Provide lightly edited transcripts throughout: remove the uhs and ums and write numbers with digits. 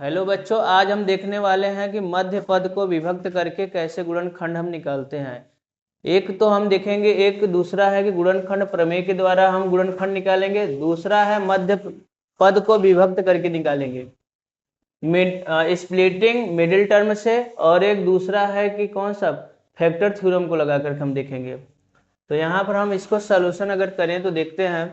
Hello बच्चों, आज हम देखने वाले हैं कि मध्य पद को विभक्त करके कैसे गुणनखंड हम निकालते हैं। एक तो हम देखेंगे, एक दूसरा है कि गुणनखंड प्रमेय के द्वारा हम गुणनखंड निकालेंगे, दूसरा है मध्य पद को विभक्त करके निकालेंगे स्प्लिटिंग मिडिल टर्म से, और एक दूसरा है कि कौन सा फैक्टर थ्योरम को लगा कर हम देखेंगे। तो यहाँ पर हम इसको सॉल्यूशन अगर करें तो देखते हैं,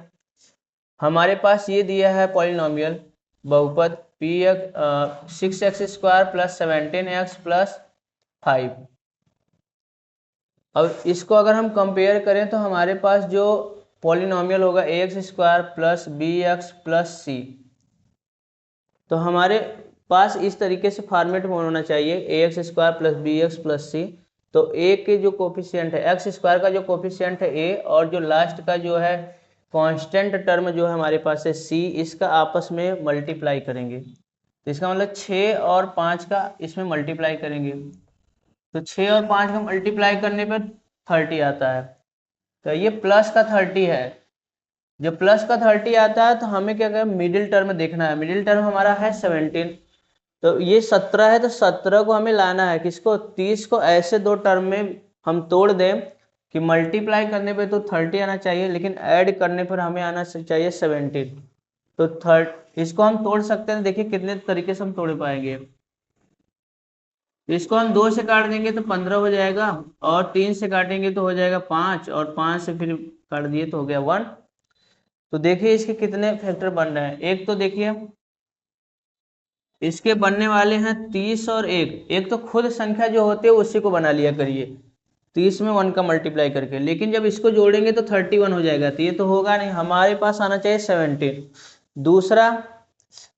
हमारे पास ये दिया है पॉलिनोमियल बहुपद P x 6x² plus 17x plus 5। अब इसको अगर हम कंपेयर करें तो हमारे पास जो पॉलिनोमियल होगा ax² plus bx plus c, तो हमारे पास इस तरीके से फॉर्मेट में होना चाहिए ax² plus bx plus c। तो a के जो कोफिशिएंट है, x² का जो कोफिशिएंट है a, और जो लास्ट का जो है कांस्टेंट टर्म जो है हमारे पास है c, इसका आपस में मल्टीप्लाई करेंगे। तो इसका मतलब 6 और 5 का इसमें मल्टीप्लाई करेंगे, तो 6 और 5 का मल्टीप्लाई करने पर 30 आता है। तो ये प्लस का 30 है। जब प्लस का 30 आता है तो हमें क्या करें, मिडिल टर्म देखना है। मिडिल टर्म हमारा है 17, तो ये 17 है, तो 17 को हमें लाना है किसको, 30 को ऐसे दो टर्म में हम तोड़ दें कि मल्टीप्लाई करने पे तो 30 आना चाहिए, लेकिन ऐड करने पर हमें आना चाहिए 17। तो इसको हम तोड़ सकते हैं। देखिए कितने तरीके से हम तोड़ पाएंगे। इसको हम 2 से काट देंगे तो 15 हो जाएगा, और 3 से काटेंगे तो हो जाएगा 5, और 5 से फिर काट दिए तो हो गया 1। तो देखिए इसके कितने फैक्टर बन रहे हैं। एक तो देखिए इसके बनने वाले हैं 30 और एक तो खुद संख्या जो होती है उसी को बना लिया करिए 30 में 1 का मल्टीप्लाई करके, लेकिन जब इसको जोड़ेंगे तो 31 हो जाएगा, तो ये तो होगा नहीं, हमारे पास आना चाहिए 17। दूसरा,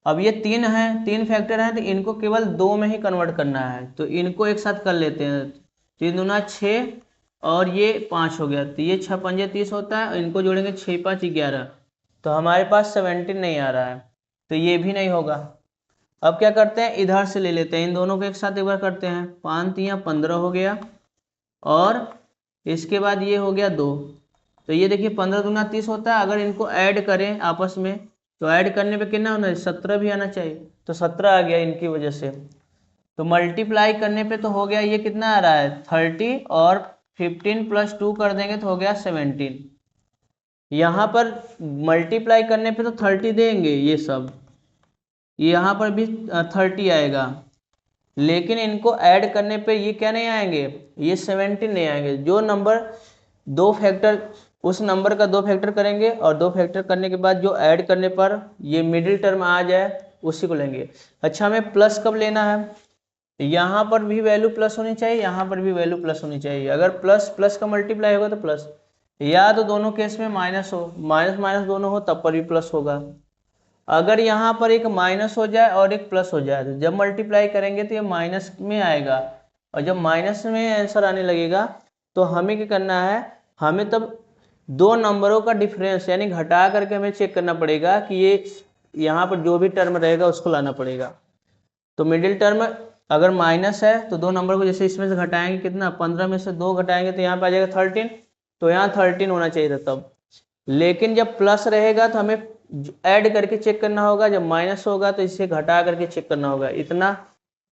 अब ये 3 है, 3 फैक्टर हैं, तो इनको केवल 2 में ही कन्वर्ट करना है, तो इनको एक साथ कर लेते हैं। 3 दूना 6 और ये 5 हो गया, तो ये 6 पंजे 30 होता है, इनको जोड़ेंगे 6 5 11, तो हमारे पास 17 नहीं आ रहा है, तो ये भी नहीं होगा। अब क्या करते हैं, इधर से ले लेते हैं, इन दोनों को एक साथ एक बार करते हैं। 5 3 15 हो गया, और इसके बाद ये हो गया 2, तो ये देखिए 15 दूना 30 होता है। अगर इनको ऐड करें आपस में तो ऐड करने पे कितना होना है, 17 भी आना चाहिए, तो 17 आ गया इनकी वजह से। तो मल्टीप्लाई करने पे तो हो गया, ये कितना आ रहा है 30, और 15 प्लस 2 कर देंगे तो हो गया 17। यहाँ पर मल्टीप्लाई करने पे तो 30 देंगे ये सब, यहाँ पर भी 30 आएगा, लेकिन इनको ऐड करने पे ये क्या नहीं आएंगे, ये 17 नहीं आएंगे। जो नंबर दो फैक्टर, उस नंबर का 2 फैक्टर करेंगे, और 2 फैक्टर करने के बाद जो ऐड करने पर ये मिडिल टर्म आ जाए उसी को लेंगे। अच्छा, हमें प्लस कब लेना है, यहाँ पर भी वैल्यू प्लस होनी चाहिए, यहाँ पर भी वैल्यू प्लस होनी चाहिए। अगर प्लस प्लस का मल्टीप्लाई होगा तो प्लस, या तो दोनों केस में माइनस हो, माइनस माइनस दोनों हो तब पर भी प्लस होगा। अगर यहाँ पर एक माइनस हो जाए और एक प्लस हो जाए तो जब मल्टीप्लाई करेंगे तो ये माइनस में आएगा, और जब माइनस में आंसर आने लगेगा तो हमें क्या करना है, हमें तब दो नंबरों का डिफरेंस यानी घटा करके हमें चेक करना पड़ेगा कि ये यहाँ पर जो भी टर्म रहेगा उसको लाना पड़ेगा। तो मिडिल टर्म अगर माइनस है तो दो नंबर को जैसे इसमें से घटाएंगे, कितना 15 में से 2 घटाएंगे तो यहाँ पे आ जाएगा 13, तो यहाँ 13 होना चाहिए था तब। लेकिन जब प्लस रहेगा तो हमें ऐड करके चेक करना होगा, जब माइनस होगा तो इसे घटा करके चेक करना होगा, इतना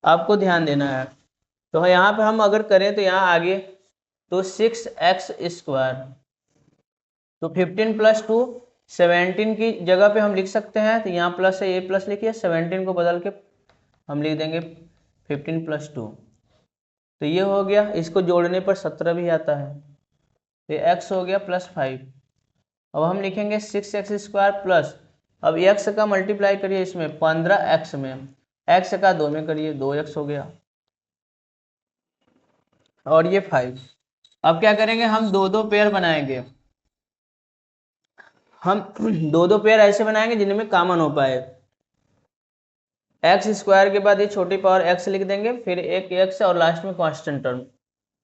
आपको ध्यान देना है। तो यहाँ पे हम अगर करें तो यहाँ आगे तो 6x², तो 15 प्लस 2 17 की जगह पे हम लिख सकते हैं, तो यहाँ प्लस है, ये प्लस लिखिए, 17 को बदल के हम लिख देंगे 15 प्लस 2, तो ये हो गया। इसको जोड़ने पर 17 भी आता है, तो x हो गया प्लस 5। अब हम लिखेंगे 6x² प्लस, अब x का मल्टीप्लाई करिए इसमें 15x में, x का 2 में करिए 2x हो गया, और ये 5। अब क्या करेंगे, हम दो दो पेयर बनाएंगे, हम दो दो पेयर ऐसे बनाएंगे जिनमें कॉमन हो पाए। x² के बाद ये छोटी पावर x लिख देंगे, फिर एक x और लास्ट में कांस्टेंट टर्म।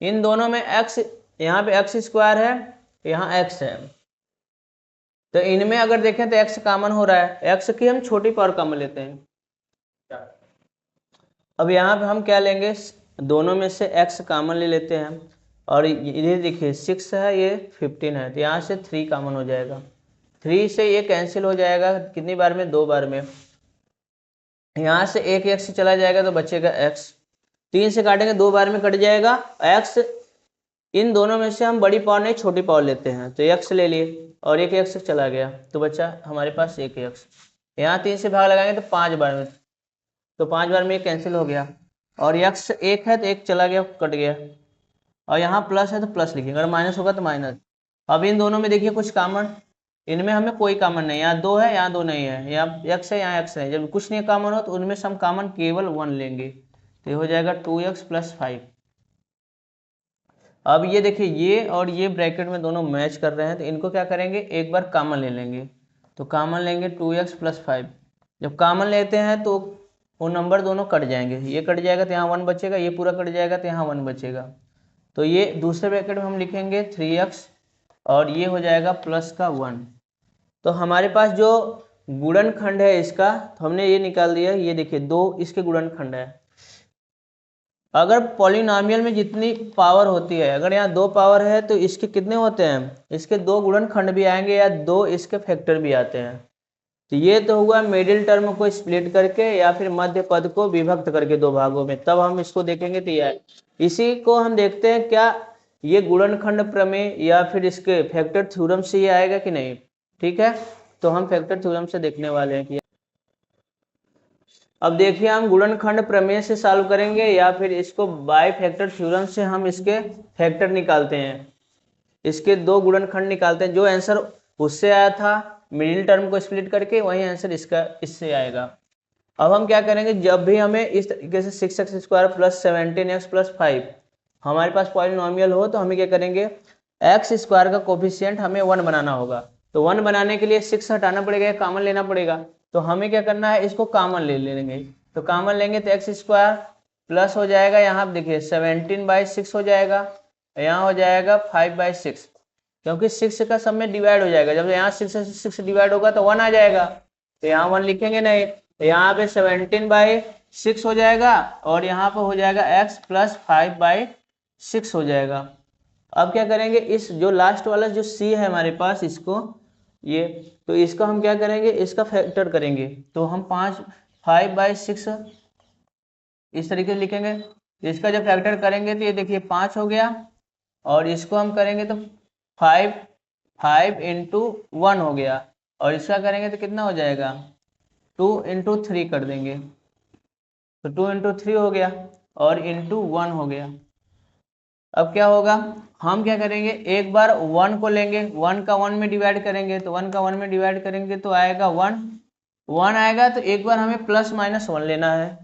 इन दोनों में x, यहाँ पे x² है, यहाँ x है, तो इनमें अगर देखें तो x कॉमन हो रहा है, x की हम छोटी पावर कॉमन लेते हैं। अब यहाँ पे हम क्या लेंगे, दोनों में से x कॉमन ले लेते हैं, और ये देखिए 6 है, ये 15 है, तो यहाँ से 3 कॉमन हो जाएगा, 3 से ये कैंसिल हो जाएगा कितनी बार में, 2 बार में। यहाँ से एक एक्स चला जाएगा तो बचेगा एक्स, 3 से काटेंगे 2 बार में कट जाएगा एक्स, इन दोनों में से हम बड़ी पावर नहीं छोटी पावर लेते हैं, तो एक्स ले लिए और एक एक्स चला गया तो बचा हमारे पास एक एक्स। यहाँ 3 से भाग लगाएंगे तो 5 बार में, तो 5 बार में ये कैंसिल हो गया और एक्स एक है तो एक चला गया कट गया, और यहाँ प्लस है तो प्लस लिखेंगे, अगर माइनस होगा तो माइनस। अब इन दोनों में देखिए कुछ कॉमन, इनमें हमें कोई कॉमन नहीं, यहाँ 2 है यहाँ 2 नहीं है, यहाँ एक्स है यहाँ एक्स है, जब कुछ नहीं कॉमन हो तो उनमें से हम कॉमन केवल 1 लेंगे, तो ये हो जाएगा 2x + 5। अब ये देखिए ये और ये ब्रैकेट में दोनों मैच कर रहे हैं, तो इनको क्या करेंगे एक बार कॉमन ले लेंगे, तो कॉमन लेंगे 2x + 5। जब कॉमन लेते हैं तो वो नंबर दोनों कट जाएंगे, ये कट जाएगा तो यहाँ 1 बचेगा, ये पूरा कट जाएगा तो यहाँ 1 बचेगा, तो ये दूसरे ब्रैकेट में हम लिखेंगे 3x और ये हो जाएगा प्लस का 1। तो हमारे पास जो गुणनखंड है इसका, तो हमने ये निकाल दिया, ये देखिए 2 इसके गुणनखंड है। अगर पॉलिनॉमियल में जितनी पावर होती है, अगर यहाँ 2 पावर है तो इसके कितने होते हैं, इसके 2 गुणनखंड भी आएंगे या 2 इसके फैक्टर भी आते हैं। तो ये तो हुआ मिडिल टर्म को स्प्लिट करके या फिर मध्य पद को विभक्त करके 2 भागों में, तब हम इसको देखेंगे तो यह इसी को हम देखते हैं क्या ये गुणनखंड प्रमेय या फिर इसके फैक्टर थ्योरम से ये आएगा कि नहीं। ठीक है, तो हम फैक्टर थ्योरम से देखने वाले हैं कि अब देखिए हम गुणनखंड प्रमेय से सॉल्व करेंगे या फिर इसको बाय फैक्टर थ्योरम से हम इसके फैक्टर निकालते हैं, इसके 2 गुणनखंड निकालते हैं, जो आंसर उससे आया था मिडिल टर्म को स्प्लिट करके वही आंसर इसका इससे आएगा। अब हम क्या करेंगे, जब भी हमें इस तरीके से 6x² + 17x + 5 हमारे पास पॉलिनॉमियल हो तो हमें क्या करेंगे x² का कोफिशिएंट हमें 1 बनाना होगा, तो 1 बनाने के लिए 6 हटाना पड़ेगा, कॉमन लेना पड़ेगा, तो हमें क्या करना है इसको कॉमन ले लेंगे, तो कॉमन लेंगे तो x² प्लस हो जाएगा, यहाँ देखिए 17/6 हो जाएगा, यहाँ हो जाएगा 5/6, क्योंकि 6 का सब में डिवाइड हो जाएगा, जब यहाँ 6 से 6 डिवाइड होगा तो 1 आ जाएगा, तो यहाँ 1 लिखेंगे नहीं, तो यहाँ पे 17/6 हो जाएगा और यहाँ पे हो जाएगा x + 5/6 हो जाएगा। अब क्या करेंगे इस जो लास्ट वाला जो c है हमारे पास इसको ये, तो इसका हम क्या करेंगे इसका फैक्टर करेंगे, तो हम 5/6 इस तरीके से लिखेंगे, इसका जब फैक्टर करेंगे तो ये देखिए 5 हो गया और इसको हम करेंगे तो 5 × 1 हो गया, और इसका करेंगे तो कितना हो जाएगा 2 × 3 कर देंगे, तो 2 × 3 हो गया और × 1 हो गया। अब क्या होगा हम क्या करेंगे एक बार 1 को लेंगे, 1 का 1 में डिवाइड करेंगे, तो 1 का 1 में डिवाइड करेंगे तो आएगा 1 आएगा, तो एक बार हमें +-1 लेना है,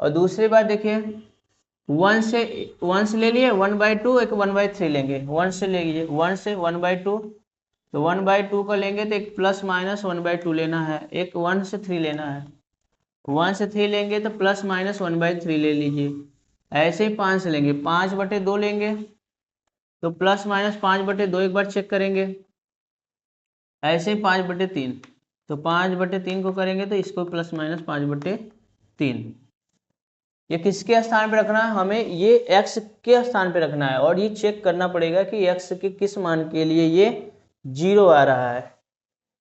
और दूसरी बार देखिए 1 से ले लिए 1/2, एक 1/3 लेंगे, 1 से ले लीजिए 1 से 1/2, तो 1/2 को लेंगे तो एक +-1/2 लेना है, एक 1 से 3 लेना है, 1 से 3 लेंगे तो +-1/3 ले लीजिए, ऐसे ही 5 से लेंगे 5/2 लेंगे, तो +-5/2 एक बार चेक करेंगे, ऐसे ही 5/3, तो 5/3 को करेंगे तो इसको +-5/3, ये किसके स्थान पे रखना है हमें, ये x के स्थान पे रखना है, और ये चेक करना पड़ेगा कि x के किस मान के लिए ये 0 आ रहा है,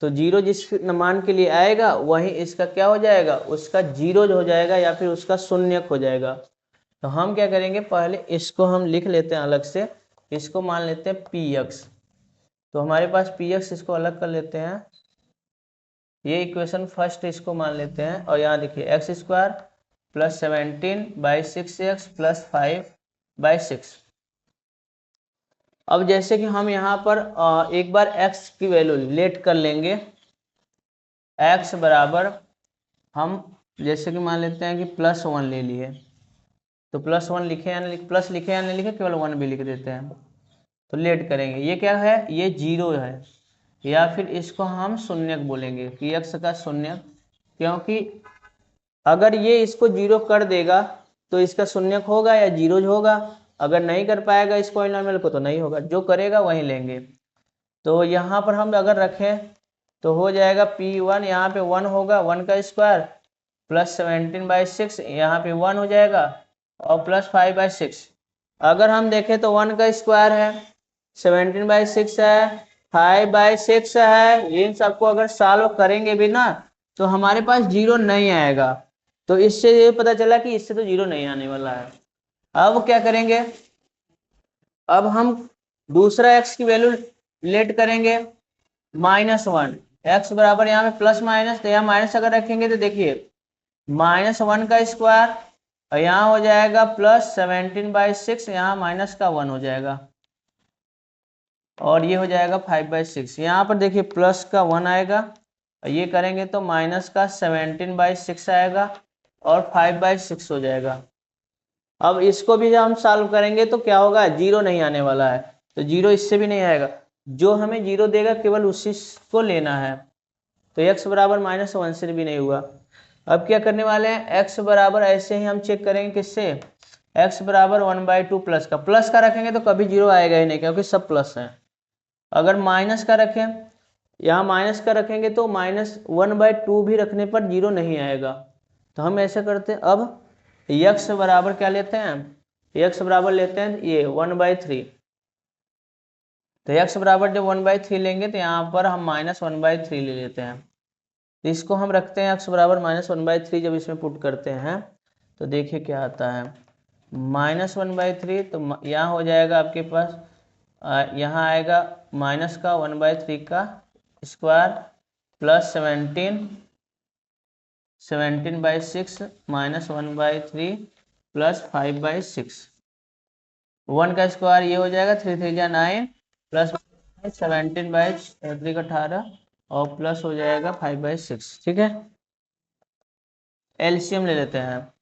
तो 0 जिस मान के लिए आएगा वही इसका क्या हो जाएगा उसका 0 हो जाएगा या फिर उसका शून्यक हो जाएगा। तो हम क्या करेंगे पहले इसको हम लिख लेते हैं अलग से, इसको मान लेते हैं px, तो हमारे पास px इसको अलग कर लेते हैं, ये इक्वेशन फर्स्ट इसको मान लेते हैं, और यहाँ देखिए x² + 17/6x + 5/6। अब जैसे कि हम यहाँ पर एक बार x की वैल्यू लेट कर लेंगे, x बराबर हम जैसे कि मान लेते हैं कि +1 ले लिए, तो +1 लिखे या नहीं, प्लस लिखे या नहीं लिखे, केवल 1 भी लिख देते हैं, तो लेट करेंगे, ये क्या है ये 0 है, या फिर इसको हम शून्यक बोलेंगे कि x का शून्यक, क्योंकि अगर ये इसको 0 कर देगा तो इसका शून्यक होगा या 0 होगा, अगर नहीं कर पाएगा इस पॉलिनॉमियल को तो नहीं होगा, जो करेगा वही लेंगे। तो यहाँ पर हम अगर रखें तो हो जाएगा p1, यहाँ पे 1 होगा, 1 का स्क्वायर + 17/6, यहाँ पे 1 हो जाएगा और +5/6। अगर हम देखें तो 1 का स्क्वायर है, 17/6 है, 5/6 है, इन सबको अगर सॉल्व करेंगे भी ना तो हमारे पास 0 नहीं आएगा, तो इससे ये पता चला कि इससे तो 0 नहीं आने वाला है। अब क्या करेंगे, अब हम दूसरा x की वैल्यू लेट करेंगे -1। x बराबर यहाँ पे प्लस माइनस, तो यहाँ माइनस अगर रखेंगे तो देखिए -1 का स्क्वायर और यहाँ हो जाएगा +17/6, यहाँ -1 हो जाएगा और ये हो जाएगा 5/6। यहाँ पर देखिए प्लस का 1 आएगा और ये करेंगे तो -17/6 आएगा और 5/6 हो जाएगा। अब इसको भी जब हम सॉल्व करेंगे तो क्या होगा, 0 नहीं आने वाला है, तो 0 इससे भी नहीं आएगा, जो हमें 0 देगा केवल उसी को लेना है। तो x बराबर -1 से भी नहीं हुआ। अब क्या करने वाले हैं, x बराबर ऐसे ही हम चेक करेंगे किससे, x बराबर 1/2 प्लस का, प्लस का रखेंगे तो कभी 0 आएगा ही नहीं क्योंकि सब प्लस हैं। अगर माइनस का रखें, यहाँ माइनस का रखेंगे तो -1/2 भी रखने पर 0 नहीं आएगा। तो हम ऐसे करते हैं, अब x बराबर क्या लेते हैं, x बराबर लेते हैं ये 1/3। तो x बराबर जब 1/3 लेंगे तो यहाँ पर हम -1/3 ले लेते हैं। तो इसको हम रखते हैं x बराबर -1/3, जब इसमें पुट करते हैं तो देखिए क्या आता है, -1/3, तो यहाँ हो जाएगा आपके पास, यहाँ आएगा माइनस का 1/3 का स्क्वायर प्लस 17/6 -1/3 प्लस 5/6, 1 का स्क्वायर ये हो जाएगा 3 3 जा 9 प्लस 17/3 का 18 और प्लस हो जाएगा 5/6। ठीक है, एलसीएम ले लेते हैं,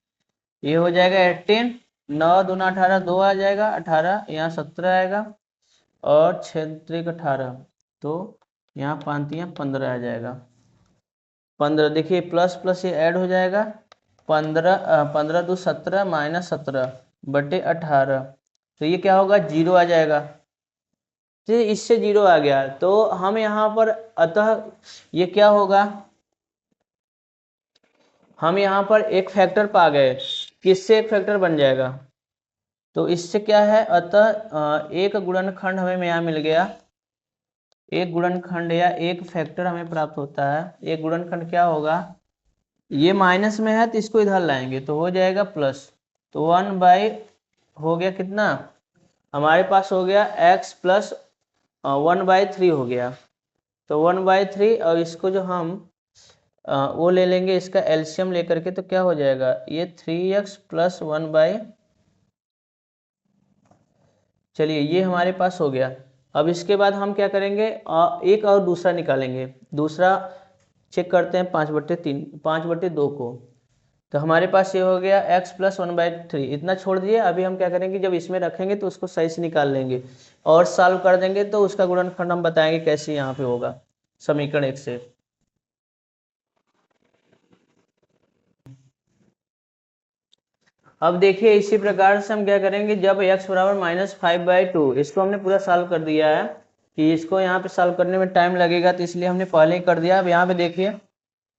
ये हो जाएगा 18, 9 दूना 18, 2 आ जाएगा 18, यहाँ 17 आएगा और 6 3 18, तो यहाँ 5 15 आ जाएगा। 15 देखिए प्लस प्लस ये ऐड हो जाएगा, 15 2 17 -17/18, तो ये क्या होगा, 0 आ जाएगा। तो इससे 0 आ गया, तो हम यहाँ पर अतः ये क्या होगा, हम यहाँ पर एक फैक्टर पा गए, किससे एक फैक्टर बन जाएगा, तो इससे क्या है, अतः एक गुणनखंड हमें यहाँ मिल गया, एक गुणनखंड या एक फैक्टर हमें प्राप्त होता है। एक गुणनखंड क्या होगा, ये माइनस में है तो इसको इधर लाएंगे तो हो जाएगा प्लस, तो 1 हो गया कितना, हमारे पास हो गया x प्लस 1/3 हो गया, तो 1/3, और इसको जो हम वो ले लेंगे इसका एलसीएम लेकर के, तो क्या हो जाएगा, ये 3x प्लस 1 चलिए ये हमारे पास हो गया। अब इसके बाद हम क्या करेंगे, एक और दूसरा निकालेंगे, दूसरा चेक करते हैं 5/3 5/2 को, तो हमारे पास ये हो गया x प्लस 1/3, इतना छोड़ दिए। अभी हम क्या करेंगे, जब इसमें रखेंगे तो उसको सही से निकाल लेंगे और सॉल्व कर देंगे, तो उसका गुणनखंड हम बताएंगे कैसे यहाँ पे होगा समीकरण 1 से। अब देखिए इसी प्रकार से हम क्या करेंगे, जब x बराबर -5/2, इसको हमने पूरा सॉल्व कर दिया है, कि इसको यहाँ पे सॉल्व करने में टाइम लगेगा तो इसलिए हमने पहले ही कर दिया। अब यहाँ पे देखिए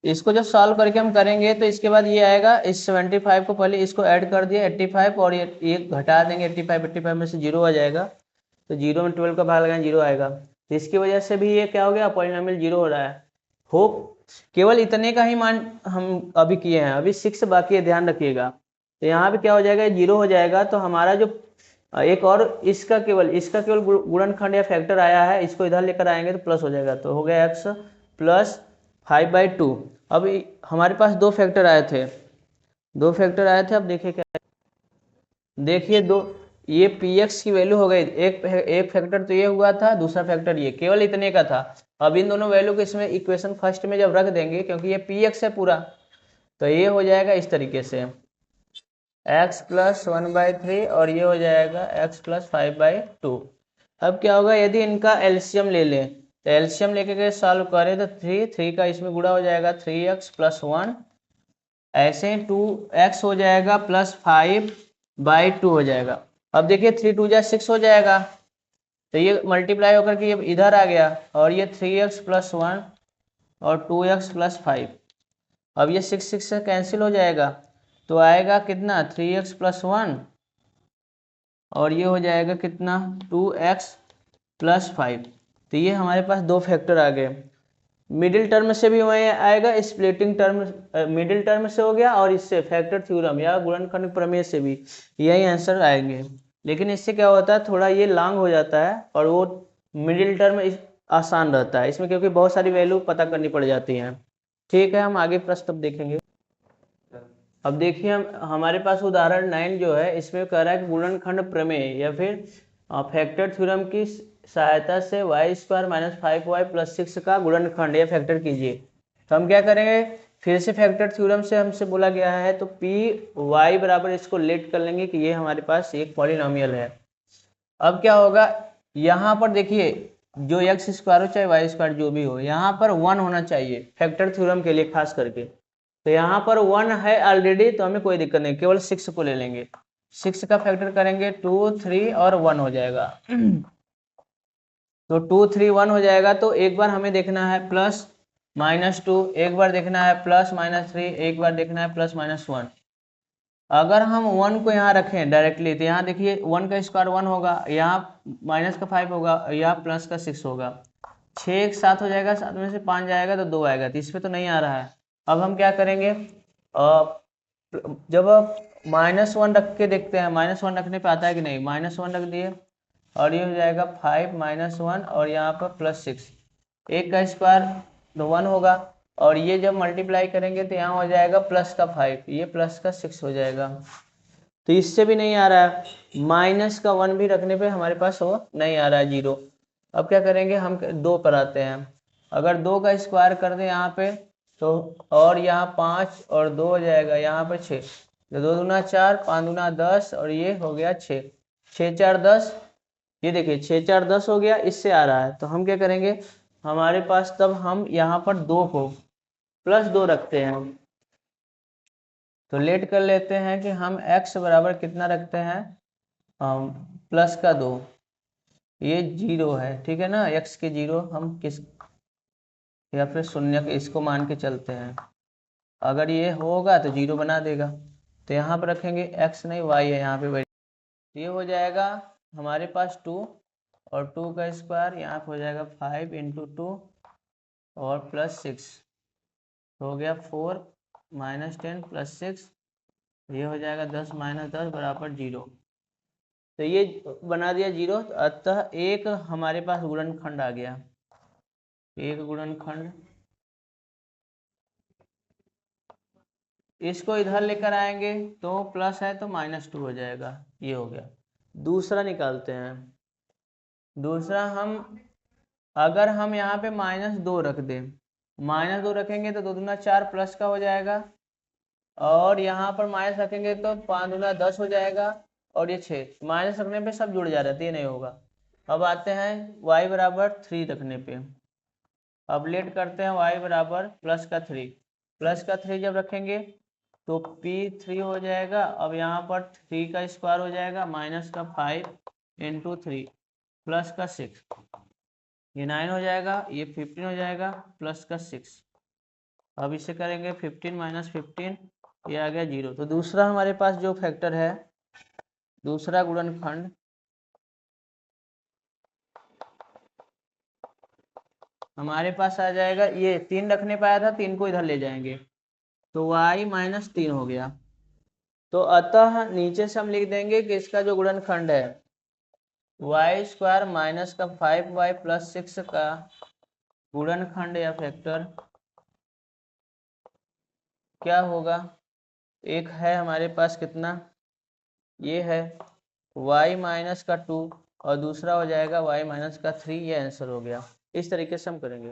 इसको जब सॉल्व करके हम करेंगे तो इसके बाद ये आएगा, इस 75 को पहले इसको ऐड कर दिया 85 और ये घटा देंगे 85 में से 0 आ जाएगा, तो 0 में 12 का भाग लगाएंगे 0 आएगा, तो इसकी वजह से भी ये क्या हो गया, पॉलिनोमियल 0 हो रहा है। होप केवल इतने का ही मान हम अभी किए हैं, अभी 6 बाकी है, ध्यान रखिएगा। तो यहाँ पे क्या हो जाएगा, 0 हो जाएगा, तो हमारा जो एक और इसका केवल गुणनखंड या फैक्टर आया है, इसको इधर लेकर आएंगे तो प्लस हो जाएगा, तो हो गया x प्लस 5/2। अब हमारे पास दो फैक्टर आए थे, अब देखिए क्या, देखिए दो, ये px की वैल्यू हो गई, एक फैक्टर तो ये हुआ था, दूसरा फैक्टर ये, केवल इतने का था। अब इन दोनों वैल्यू को इसमें इक्वेशन फर्स्ट में जब रख देंगे, क्योंकि ये px है पूरा, तो ये हो जाएगा इस तरीके से x प्लस 1/3 और ये हो जाएगा x प्लस 5/2। अब क्या होगा, यदि इनका एलसीएम ले लें, तो एलसीएम लेके के सॉल्व करें तो 3 का इसमें गुणा हो जाएगा 3x प्लस 1, ऐसे 2x हो जाएगा प्लस 5/2 हो जाएगा। अब देखिए 3 2 जा 6 हो जाएगा, तो ये मल्टीप्लाई होकर के ये इधर आ गया, और ये 3x प्लस 1 और 2x प्लस 5, अब ये 6 से कैंसिल हो जाएगा, तो आएगा कितना 3x प्लस 1 और ये हो जाएगा कितना 2x प्लस 5। तो ये हमारे पास दो फैक्टर आ गए। मिडिल टर्म से भी वही आएगा, स्प्लिटिंग टर्म मिडिल टर्म से हो गया, और इससे फैक्टर थ्योरम या गुणनखंड प्रमेय से भी यही आंसर आएंगे। लेकिन इससे क्या होता है, थोड़ा ये लॉन्ग हो जाता है और वो मिडिल टर्म आसान रहता है इसमें, क्योंकि बहुत सारी वैल्यू पता करनी पड़ जाती हैं। ठीक है, हम आगे प्रश्न देखेंगे। अब देखिए हमारे पास उदाहरण 9 जो है, इसमें कह रहा है कि गुणनखंड प्रमेय या फिर फैक्टर थ्योरम की सहायता से Y square minus 5y plus 6 का गुणनखंड या फैक्टर कीजिए। तो हम क्या करेंगे, फिर से फैक्टर थ्योरम से हमसे बोला गया है, तो पी वाई बराबर इसको लेट कर लेंगे कि ये हमारे पास एक पॉलिनोमियल है। अब क्या होगा, यहाँ पर देखिए जो एक्स स्क्वायर हो चाहे वाई स्क्वायर जो भी हो, यहाँ पर 1 होना चाहिए फैक्टर थ्योरम के लिए खास करके। तो यहाँ पर 1 है ऑलरेडी, तो हमें कोई दिक्कत नहीं, केवल 6 को ले लेंगे। 6 का फैक्टर करेंगे 2 3 और 1 हो जाएगा। तो 2 3 1 हो जाएगा। तो एक बार हमें देखना है प्लस माइनस 2, एक बार देखना है प्लस माइनस 3, एक बार देखना है प्लस माइनस 1। अगर हम 1 को यहाँ रखें डायरेक्टली, तो यहाँ देखिए 1 का स्क्वायर 1 होगा, यहाँ माइनस का 5 होगा, यहाँ प्लस का 6 होगा। 6 एक साथ हो जाएगा, 7 में से 5 जाएगा तो 2 आएगा, तो इस पर तो नहीं आ रहा है। अब हम क्या करेंगे, जब -1 रख के देखते हैं, -1 रखने पे आता है कि नहीं, -1 रख दिए और ये हो जाएगा 5 -1 और यहाँ पर +6। एक का स्क्वायर तो 1 होगा, और ये जब मल्टीप्लाई करेंगे तो यहाँ हो जाएगा प्लस का 5, ये प्लस का 6 हो जाएगा। तो इससे भी नहीं आ रहा है, -1 भी रखने पे हमारे पास वो नहीं आ रहा है, 0। अब क्या करेंगे, हम 2 पर आते हैं। अगर 2 का स्क्वायर कर दें यहाँ पे, तो और यहाँ 5 और 2 हो जाएगा, यहाँ पर 6, तो 2 दूना 4, 5 दूना 10 और ये हो गया 6, 6 4 10। ये देखिए 6 4 10 हो गया, इससे आ रहा है। तो हम क्या करेंगे, हमारे पास तब हम यहाँ पर 2 को +2 रखते हैं। तो लेट कर लेते हैं कि हम x बराबर कितना रखते हैं, प्लस का 2, ये 0 है, ठीक है ना। x के 0 हम किस या फिर शून्य के इसको मान के चलते हैं, अगर ये होगा तो 0 बना देगा। तो यहाँ पर रखेंगे x नहीं y है यहाँ पे, ये हो जाएगा हमारे पास 2 और 2 का स्क्वायर यहाँ पे हो जाएगा 5 × 2 और +6 हो गया 4 -10 +6, ये हो जाएगा 10 - 10 बराबर 0। तो ये बना दिया 0। अतः एक हमारे पास गुणनखंड आ गया, एक गुणनखंड। इसको इधर लेकर आएंगे तो प्लस है तो -2 हो जाएगा, ये हो गया। दूसरा निकालते हैं। दूसरा हम अगर हम यहाँ पे -2 रख दें, -2 रखेंगे तो 2 दूना 4 प्लस का हो जाएगा, और यहाँ पर माइनस रखेंगे तो 5 दूना 10 हो जाएगा, और ये 6 माइनस रखने पे सब जुड़ जा रहा है, ये नहीं होगा। अब आते हैं y बराबर 3 रखने पे। अब लेट करते हैं y बराबर प्लस का 3, प्लस का 3 जब रखेंगे तो p3 हो जाएगा। अब यहाँ पर 3 का स्क्वायर हो जाएगा, माइनस का 5 × 3 प्लस का 6, ये 9 हो जाएगा, ये 15 हो जाएगा, प्लस का 6। अब इसे करेंगे 15 - 15, ये आ गया 0। तो दूसरा हमारे पास जो फैक्टर है, दूसरा गुणनखंड हमारे पास आ जाएगा, ये 3 रखने पाया था, 3 को इधर ले जाएंगे तो y - 3 हो गया। तो अतः नीचे से हम लिख देंगे कि इसका जो गुणनखंड है y स्क्वायर माइनस का 5y प्लस 6 का गुणनखंड या फैक्टर क्या होगा। एक है हमारे पास कितना, ये है y - का 2 और दूसरा हो जाएगा y - का 3, ये आंसर हो गया। इस तरीके से हम करेंगे।